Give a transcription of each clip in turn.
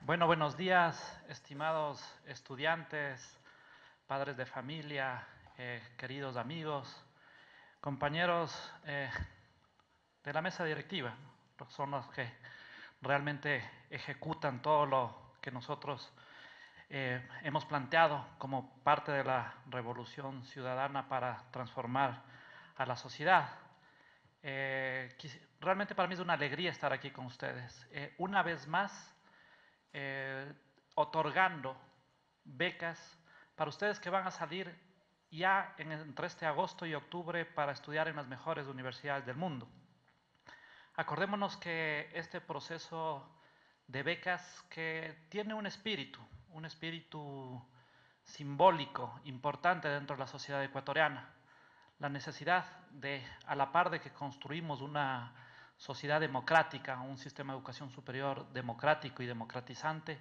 Bueno, buenos días, estimados estudiantes, padres de familia, queridos amigos, compañeros de la mesa directiva, son los que realmente ejecutan todo lo que nosotros hemos planteado como parte de la revolución ciudadana para transformar a la sociedad. Realmente para mí es una alegría estar aquí con ustedes. Una vez más, otorgando becas para ustedes que van a salir ya entre este agosto y octubre para estudiar en las mejores universidades del mundo. Acordémonos que este proceso de becas que tiene un espíritu simbólico importante dentro de la sociedad ecuatoriana. La necesidad de, a la par de que construimos una sociedad democrática, un sistema de educación superior democrático y democratizante,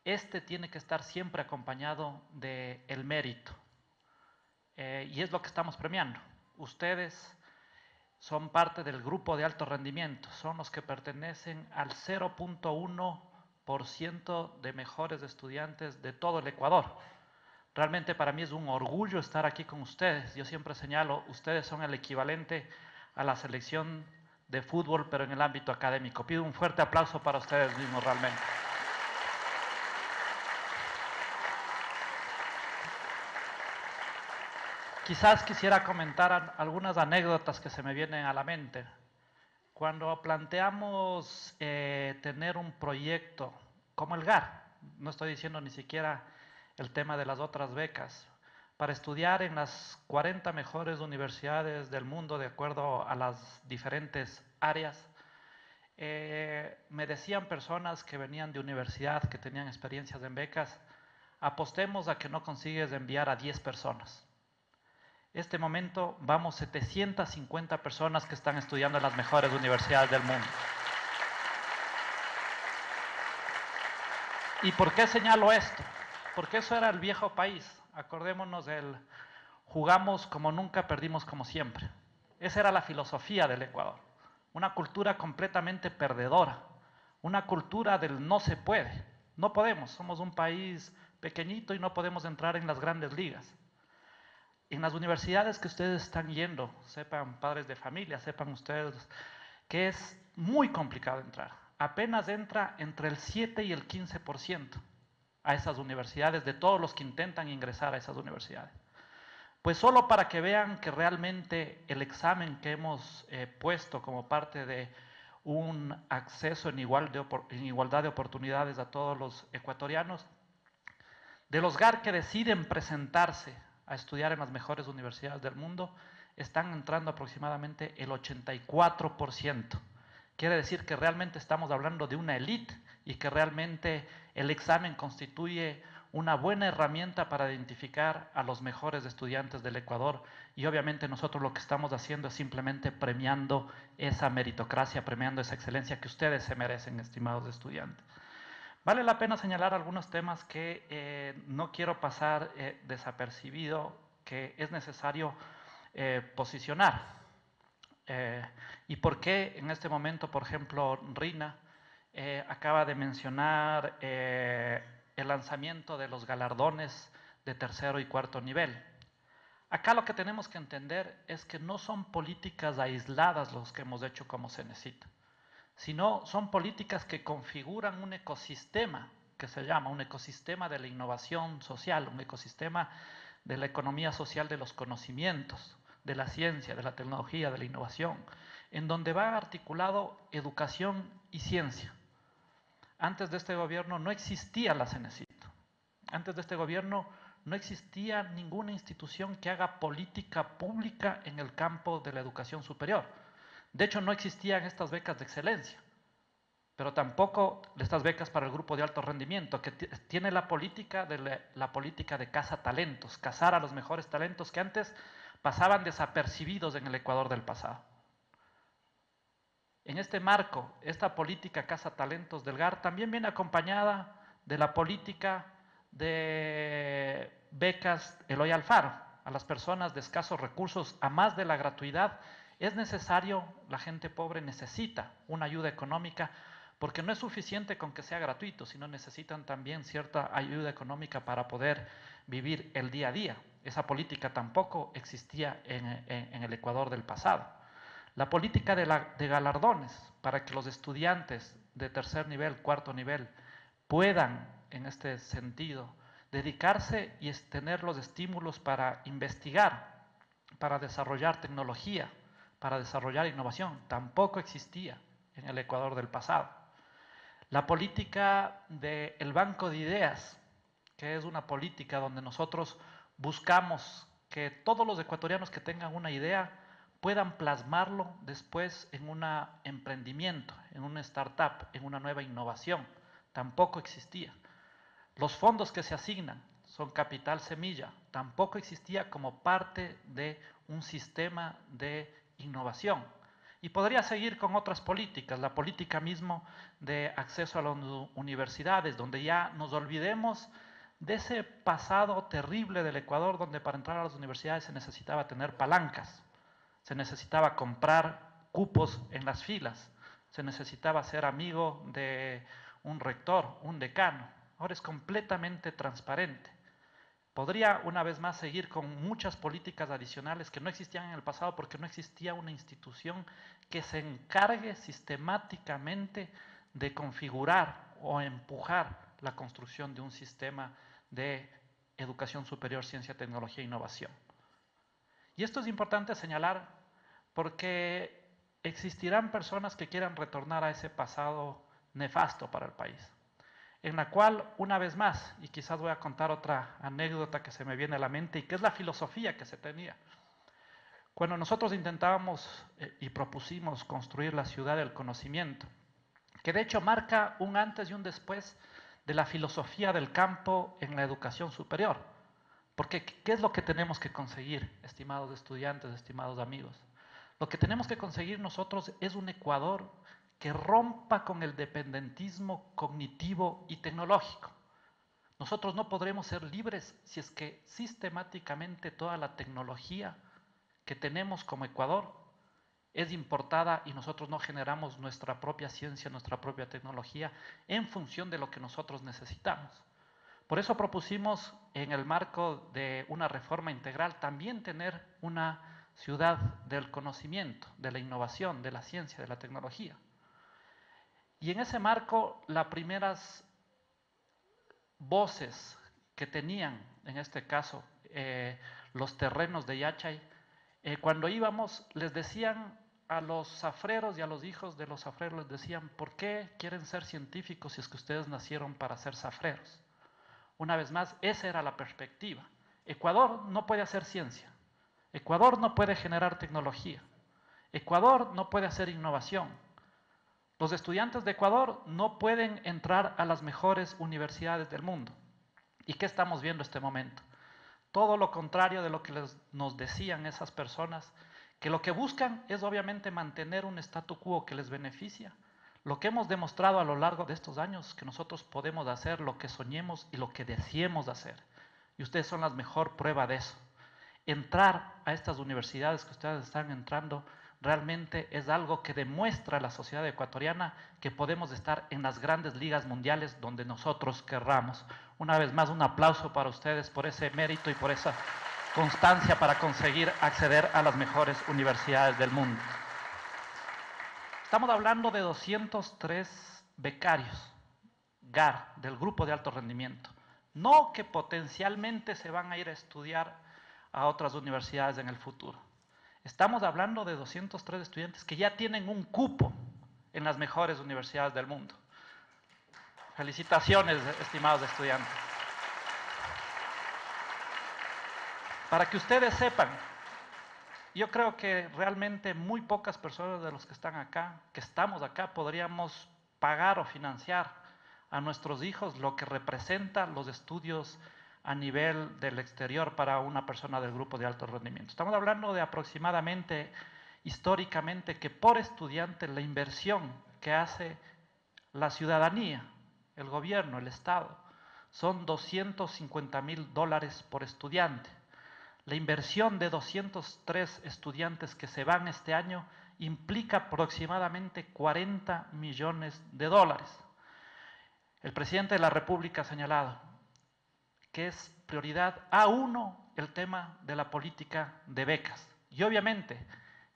este tiene que estar siempre acompañado del mérito. Y es lo que estamos premiando. Ustedes son parte del grupo de alto rendimiento, son los que pertenecen al 0.1% de mejores estudiantes de todo el Ecuador. Realmente para mí es un orgullo estar aquí con ustedes. Yo siempre señalo, ustedes son el equivalente a la selección de fútbol, pero en el ámbito académico. Pido un fuerte aplauso para ustedes mismos realmente. Quizás quisiera comentar algunas anécdotas que se me vienen a la mente. Cuando planteamos tener un proyecto como el GAR, no estoy diciendo ni siquiera el tema de las otras becas, para estudiar en las 40 mejores universidades del mundo de acuerdo a las diferentes áreas, me decían personas que venían de universidad, que tenían experiencias en becas, apostemos a que no consigues enviar a 10 personas. Este momento vamos 750 personas que están estudiando en las mejores universidades del mundo. ¿Y por qué señalo esto? Porque eso era el viejo país. Acordémonos del jugamos como nunca, perdimos como siempre. Esa era la filosofía del Ecuador. Una cultura completamente perdedora. Una cultura del no se puede. No podemos, somos un país pequeñito y no podemos entrar en las grandes ligas. En las universidades que ustedes están yendo, sepan padres de familia, sepan ustedes que es muy complicado entrar. Apenas entra entre el 7 y el 15% a esas universidades, de todos los que intentan ingresar a esas universidades. Pues solo para que vean que realmente el examen que hemos puesto como parte de un acceso en igualdad de oportunidades a todos los ecuatorianos, de los GAR que deciden presentarse a estudiar en las mejores universidades del mundo, están entrando aproximadamente el 84%. Quiere decir que realmente estamos hablando de una élite y que realmente el examen constituye una buena herramienta para identificar a los mejores estudiantes del Ecuador, y obviamente nosotros lo que estamos haciendo es simplemente premiando esa meritocracia, premiando esa excelencia que ustedes se merecen, estimados estudiantes. Vale la pena señalar algunos temas que no quiero pasar desapercibido, que es necesario posicionar. ¿Y por qué en este momento, por ejemplo, Rina acaba de mencionar el lanzamiento de los galardones de tercero y cuarto nivel? Acá lo que tenemos que entender es que no son políticas aisladas los que hemos hecho como se necesita, sino son políticas que configuran un ecosistema que se llama un ecosistema de la innovación social, un ecosistema de la economía social de los conocimientos, de la ciencia, de la tecnología, de la innovación, en donde va articulado educación y ciencia. Antes de este gobierno no existía la Cenecito. Antes de este gobierno no existía ninguna institución que haga política pública en el campo de la educación superior. De hecho, no existían estas becas de excelencia, pero tampoco estas becas para el grupo de alto rendimiento, que tiene la política de caza talentos, cazar a los mejores talentos que antes pasaban desapercibidos en el Ecuador del pasado. En este marco, esta política caza talentos del GAR también viene acompañada de la política de becas Eloy Alfaro a las personas de escasos recursos, a más de la gratuidad. Es necesario, la gente pobre necesita una ayuda económica porque no es suficiente con que sea gratuito, sino necesitan también cierta ayuda económica para poder vivir el día a día. Esa política tampoco existía en el Ecuador del pasado. La política de galardones para que los estudiantes de tercer nivel, cuarto nivel, puedan, en este sentido, dedicarse y tener los estímulos para investigar, para desarrollar tecnología, para desarrollar innovación, tampoco existía en el Ecuador del pasado. La política del banco de ideas, que es una política donde nosotros buscamos que todos los ecuatorianos que tengan una idea puedan plasmarlo después en un emprendimiento, en una startup, en una nueva innovación. Tampoco existía. Los fondos que se asignan son capital semilla. Tampoco existía como parte de un sistema de innovación. Y podría seguir con otras políticas, la política mismo de acceso a las universidades, donde ya nos olvidemos de ese pasado terrible del Ecuador, donde para entrar a las universidades se necesitaba tener palancas, se necesitaba comprar cupos en las filas, se necesitaba ser amigo de un rector, un decano. Ahora es completamente transparente. Podría una vez más seguir con muchas políticas adicionales que no existían en el pasado porque no existía una institución que se encargue sistemáticamente de configurar o empujar la construcción de un sistema de educación superior, ciencia, tecnología e innovación. Y esto es importante señalar porque existirán personas que quieran retornar a ese pasado nefasto para el país, en la cual, una vez más, y quizás voy a contar otra anécdota que se me viene a la mente y que es la filosofía que se tenía. Cuando nosotros intentábamos y propusimos construir la ciudad del conocimiento, que de hecho marca un antes y un después de la filosofía del campo en la educación superior. Porque, ¿qué es lo que tenemos que conseguir, estimados estudiantes, estimados amigos? Lo que tenemos que conseguir nosotros es un Ecuador que rompa con el dependentismo cognitivo y tecnológico. Nosotros no podremos ser libres si es que sistemáticamente toda la tecnología que tenemos como Ecuador es importada y nosotros no generamos nuestra propia ciencia, nuestra propia tecnología en función de lo que nosotros necesitamos. Por eso propusimos en el marco de una reforma integral también tener una ciudad del conocimiento, de la innovación, de la ciencia, de la tecnología. Y en ese marco, las primeras voces que tenían, en este caso, los terrenos de Yachay, cuando íbamos les decían a los zafreros y a los hijos de los zafreros, les decían, ¿por qué quieren ser científicos si es que ustedes nacieron para ser zafreros? Una vez más, esa era la perspectiva. Ecuador no puede hacer ciencia, Ecuador no puede generar tecnología, Ecuador no puede hacer innovación. Los estudiantes de Ecuador no pueden entrar a las mejores universidades del mundo. ¿Y qué estamos viendo en este momento? Todo lo contrario de lo que nos decían esas personas, que lo que buscan es obviamente mantener un statu quo que les beneficia. Lo que hemos demostrado a lo largo de estos años, que nosotros podemos hacer lo que soñemos y lo que deseemos hacer. Y ustedes son la mejor prueba de eso. Entrar a estas universidades que ustedes están entrando realmente es algo que demuestra a la sociedad ecuatoriana que podemos estar en las grandes ligas mundiales donde nosotros querramos. Una vez más, un aplauso para ustedes por ese mérito y por esa constancia para conseguir acceder a las mejores universidades del mundo. Estamos hablando de 203 becarios, GAR, del grupo de alto rendimiento. No que potencialmente se van a ir a estudiar a otras universidades en el futuro. Estamos hablando de 203 estudiantes que ya tienen un cupo en las mejores universidades del mundo. Felicitaciones, estimados estudiantes. Para que ustedes sepan, yo creo que realmente muy pocas personas de los que están acá, que estamos acá, podríamos pagar o financiar a nuestros hijos lo que representa los estudios a nivel del exterior para una persona del grupo de alto rendimiento. Estamos hablando de aproximadamente, históricamente, que por estudiante la inversión que hace la ciudadanía, el gobierno, el Estado, son $250.000 por estudiante. La inversión de 203 estudiantes que se van este año implica aproximadamente 40 millones de dólares. El presidente de la República ha señalado que es prioridad A1 el tema de la política de becas. Y obviamente,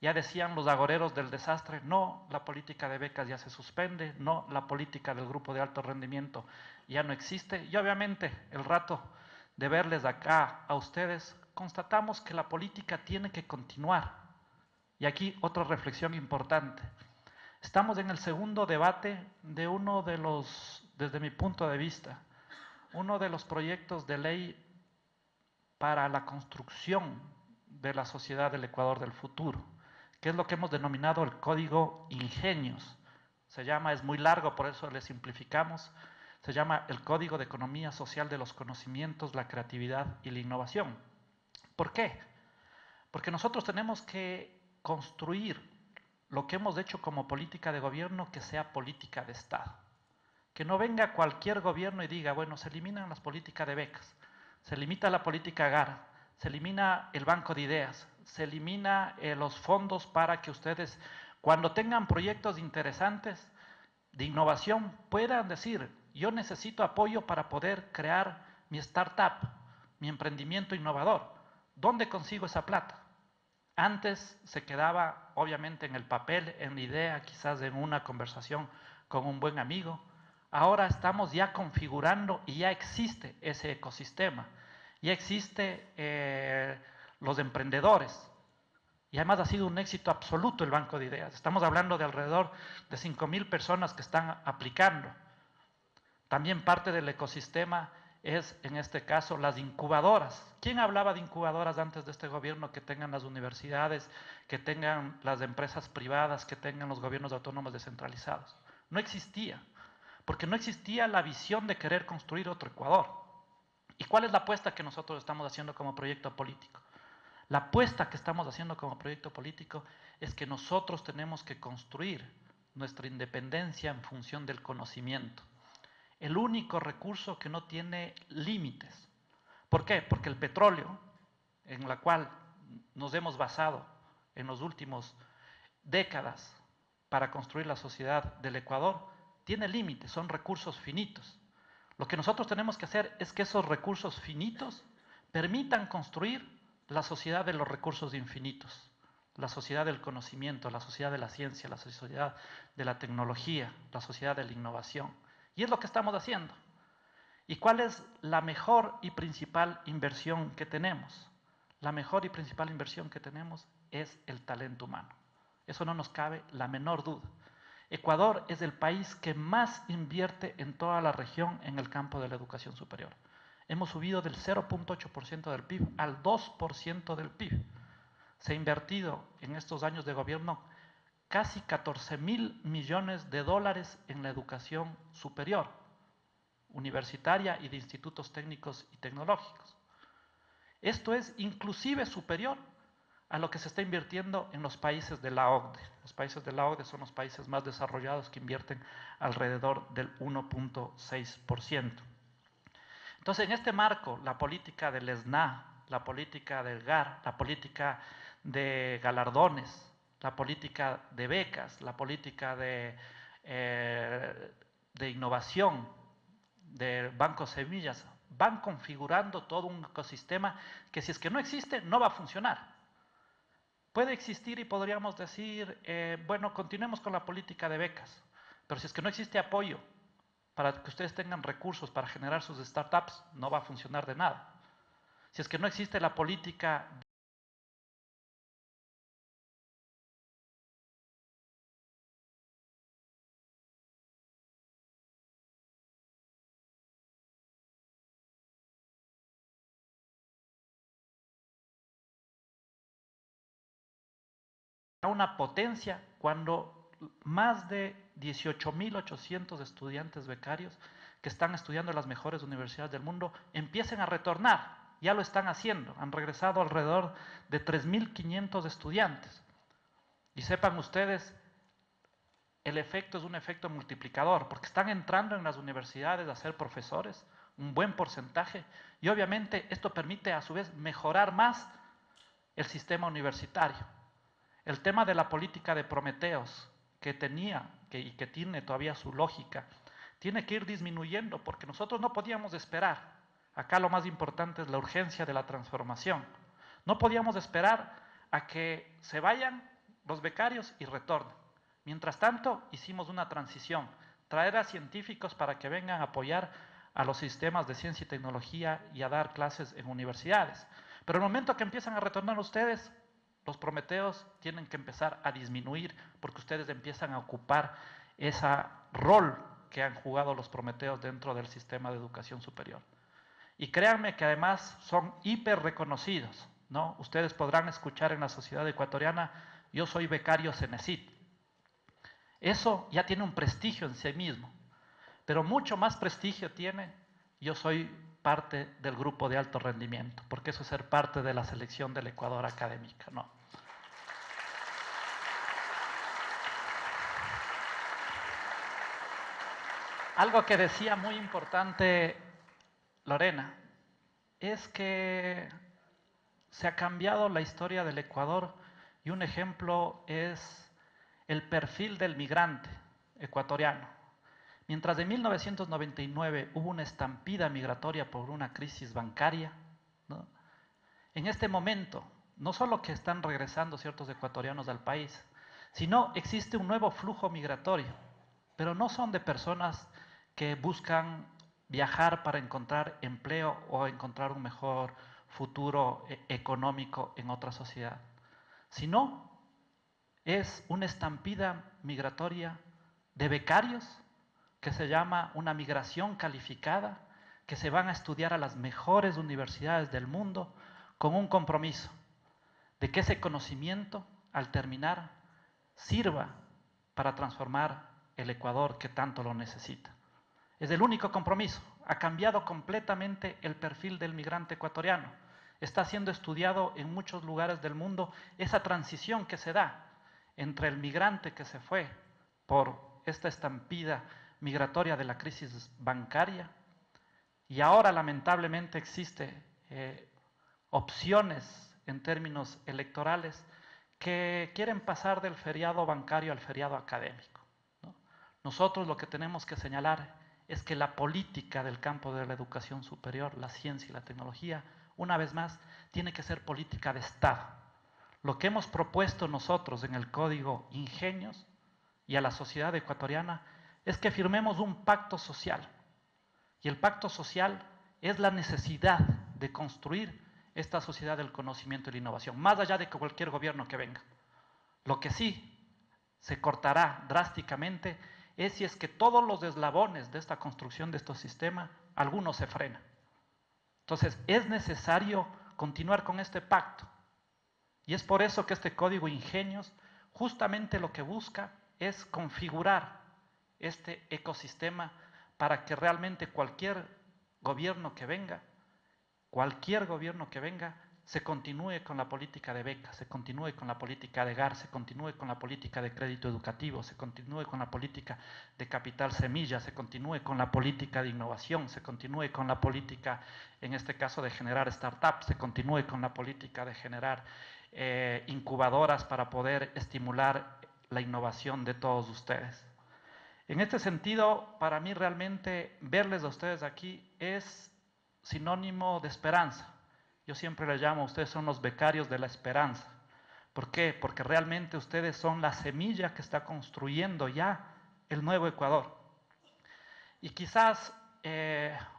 ya decían los agoreros del desastre, no, la política de becas ya se suspende, no, la política del grupo de alto rendimiento ya no existe. Y obviamente, el rato de verles acá a ustedes, constatamos que la política tiene que continuar. Y aquí otra reflexión importante. Estamos en el segundo debate de uno de los, desde mi punto de vista, uno de los proyectos de ley para la construcción de la sociedad del Ecuador del futuro, que es lo que hemos denominado el Código Ingenios. Se llama, es muy largo, por eso le simplificamos, se llama el Código de Economía Social de los Conocimientos, la Creatividad y la Innovación. ¿Por qué? Porque nosotros tenemos que construir lo que hemos hecho como política de gobierno que sea política de Estado. Que no venga cualquier gobierno y diga, bueno, se eliminan las políticas de becas, se limita la política GAR, se elimina el banco de ideas, se elimina los fondos para que ustedes, cuando tengan proyectos interesantes de innovación, puedan decir, yo necesito apoyo para poder crear mi startup, mi emprendimiento innovador. ¿Dónde consigo esa plata? Antes se quedaba obviamente en el papel, en la idea, quizás en una conversación con un buen amigo. Ahora estamos ya configurando y ya existe ese ecosistema. Ya existe los emprendedores. Y además ha sido un éxito absoluto el Banco de Ideas. Estamos hablando de alrededor de 5.000 personas que están aplicando. También parte del ecosistema es, en este caso, las incubadoras. ¿Quién hablaba de incubadoras antes de este gobierno? Que tengan las universidades, que tengan las empresas privadas, que tengan los gobiernos autónomos descentralizados. No existía, porque no existía la visión de querer construir otro Ecuador. ¿Y cuál es la apuesta que nosotros estamos haciendo como proyecto político? La apuesta que estamos haciendo como proyecto político es que nosotros tenemos que construir nuestra independencia en función del conocimiento. El único recurso que no tiene límites. ¿Por qué? Porque el petróleo, en la cual nos hemos basado en los últimos décadas para construir la sociedad del Ecuador, tiene límites, son recursos finitos. Lo que nosotros tenemos que hacer es que esos recursos finitos permitan construir la sociedad de los recursos infinitos, la sociedad del conocimiento, la sociedad de la ciencia, la sociedad de la tecnología, la sociedad de la innovación. Y es lo que estamos haciendo. ¿Y cuál es la mejor y principal inversión que tenemos? La mejor y principal inversión que tenemos es el talento humano. Eso no nos cabe la menor duda. Ecuador es el país que más invierte en toda la región en el campo de la educación superior. Hemos subido del 0.8% del PIB al 2% del PIB. Se ha invertido en estos años de gobierno casi 14.000 millones de dólares en la educación superior, universitaria y de institutos técnicos y tecnológicos. Esto es inclusive superior a lo que se está invirtiendo en los países de la OCDE. Los países de la OCDE son los países más desarrollados que invierten alrededor del 1.6%. Entonces, en este marco, la política del SNA, la política del GAR, la política de galardones, la política de becas, la política de innovación, de bancos semillas, van configurando todo un ecosistema que si es que no existe, no va a funcionar. Puede existir y podríamos decir, bueno, continuemos con la política de becas, pero si es que no existe apoyo para que ustedes tengan recursos para generar sus startups, no va a funcionar de nada. Si es que no existe la política una potencia cuando más de 18.800 estudiantes becarios que están estudiando en las mejores universidades del mundo empiecen a retornar. Ya lo están haciendo, han regresado alrededor de 3.500 estudiantes. Y sepan ustedes, el efecto es un efecto multiplicador, porque están entrando en las universidades a ser profesores, un buen porcentaje, y obviamente esto permite a su vez mejorar más el sistema universitario. el tema de la política de Prometeos, que tenía y que tiene todavía su lógica, tiene que ir disminuyendo, porque nosotros no podíamos esperar. Acá lo más importante es la urgencia de la transformación. No podíamos esperar a que se vayan los becarios y retornen. Mientras tanto, hicimos una transición, traer a científicos para que vengan a apoyar a los sistemas de ciencia y tecnología y a dar clases en universidades. Pero el momento que empiezan a retornar ustedes, los prometeos tienen que empezar a disminuir porque ustedes empiezan a ocupar ese rol que han jugado los prometeos dentro del sistema de educación superior. Y créanme que además son hiper reconocidos, ¿no? Ustedes podrán escuchar en la sociedad ecuatoriana, yo soy becario CENESID. Eso ya tiene un prestigio en sí mismo, pero mucho más prestigio tiene, yo soy parte del grupo de alto rendimiento, porque eso es ser parte de la selección del Ecuador académica, ¿no? Algo que decía muy importante Lorena, es que se ha cambiado la historia del Ecuador y un ejemplo es el perfil del migrante ecuatoriano. Mientras en 1999 hubo una estampida migratoria por una crisis bancaria, ¿no? En este momento, no solo que están regresando ciertos ecuatorianos al país, sino existe un nuevo flujo migratorio, pero no son de personas que buscan viajar para encontrar empleo o encontrar un mejor futuro económico en otra sociedad, sino es una estampida migratoria de becarios que se llama una migración calificada, que se van a estudiar a las mejores universidades del mundo con un compromiso de que ese conocimiento, al terminar, sirva para transformar el Ecuador que tanto lo necesita. Es el único compromiso. Ha cambiado completamente el perfil del migrante ecuatoriano. Está siendo estudiado en muchos lugares del mundo esa transición que se da entre el migrante que se fue por esta estampida migratoria de la crisis bancaria y ahora lamentablemente existe opciones en términos electorales que quieren pasar del feriado bancario al feriado académico, ¿no? Nosotros lo que tenemos que señalar es que la política del campo de la educación superior, la ciencia y la tecnología, una vez más, tiene que ser política de Estado. Lo que hemos propuesto nosotros en el Código Ingenios y a la sociedad ecuatoriana es que firmemos un pacto social. Y el pacto social es la necesidad de construir esta sociedad del conocimiento y la innovación, más allá de cualquier gobierno que venga. Lo que sí se cortará drásticamente es si es que todos los eslabones de esta construcción de este sistema, algunos se frenan. Entonces, es necesario continuar con este pacto. Y es por eso que este Código Ingenios justamente lo que busca es configurar este ecosistema para que realmente cualquier gobierno que venga, se continúe con la política de becas, se continúe con la política de GAR, se continúe con la política de crédito educativo, se continúe con la política de capital semilla, se continúe con la política de innovación, se continúe con la política, en este caso, de generar startups, se continúe con la política de generar incubadoras para poder estimular la innovación de todos ustedes. En este sentido, para mí realmente verles a ustedes aquí es sinónimo de esperanza. Yo siempre les llamo, ustedes son los becarios de la esperanza. ¿Por qué? Porque realmente ustedes son la semilla que está construyendo ya el nuevo Ecuador. Y quizás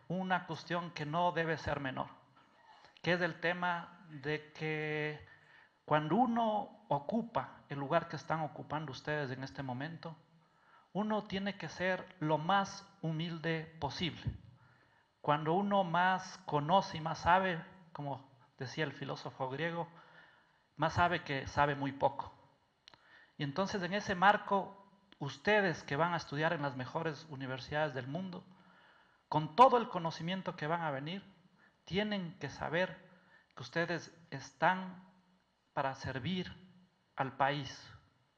una cuestión que no debe ser menor, que es el tema de que cuando uno ocupa el lugar que están ocupando ustedes en este momento, uno tiene que ser lo más humilde posible. Cuando uno más conoce y más sabe, como decía el filósofo griego, más sabe que sabe muy poco. Y entonces en ese marco, ustedes que van a estudiar en las mejores universidades del mundo, con todo el conocimiento que van a venir, tienen que saber que ustedes están para servir al país,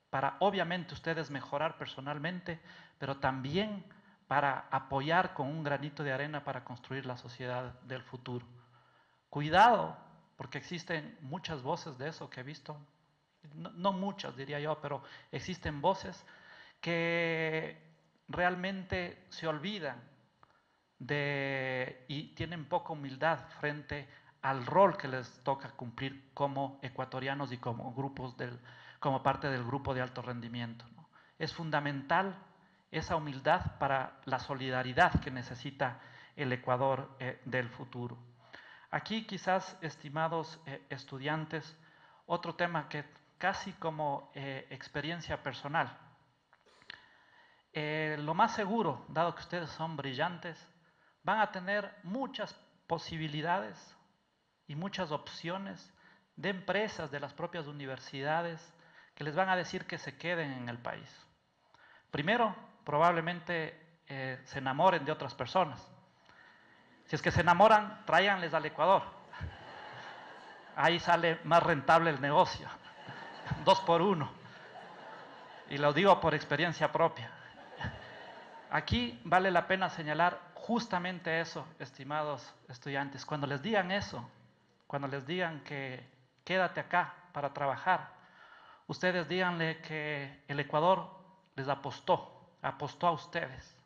para obviamente ustedes mejorar personalmente, pero también para apoyar con un granito de arena para construir la sociedad del futuro. Cuidado, porque existen muchas voces de eso que he visto, no muchas diría yo, pero existen voces que realmente se olvidan y tienen poca humildad frente al rol que les toca cumplir como ecuatorianos y como como parte del grupo de alto rendimiento, ¿no? Es fundamental esa humildad para la solidaridad que necesita el Ecuador del futuro. Aquí quizás, estimados estudiantes, otro tema que casi como experiencia personal. Lo más seguro, dado que ustedes son brillantes, van a tener muchas posibilidades y muchas opciones de empresas de las propias universidades que les van a decir que se queden en el país. Primero, probablemente se enamoren de otras personas. Si es que se enamoran, tráiganles al Ecuador. Ahí sale más rentable el negocio. 2 por 1. Y lo digo por experiencia propia. Aquí vale la pena señalar justamente eso, estimados estudiantes. Cuando les digan eso, cuando les digan que quédate acá para trabajar, ustedes díganle que el Ecuador les apostó a ustedes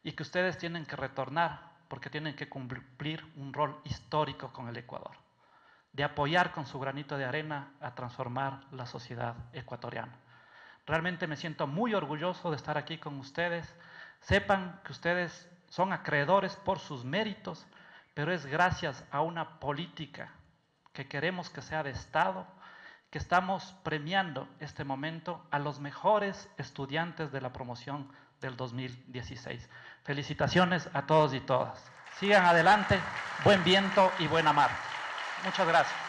y que ustedes tienen que retornar porque tienen que cumplir un rol histórico con el Ecuador, de apoyar con su granito de arena a transformar la sociedad ecuatoriana. Realmente me siento muy orgulloso de estar aquí con ustedes. Sepan que ustedes son acreedores por sus méritos, pero es gracias a una política que queremos que sea de Estado, que estamos premiando este momento a los mejores estudiantes de la promoción del 2016. Felicitaciones a todos y todas. Sigan adelante, buen viento y buena mar. Muchas gracias.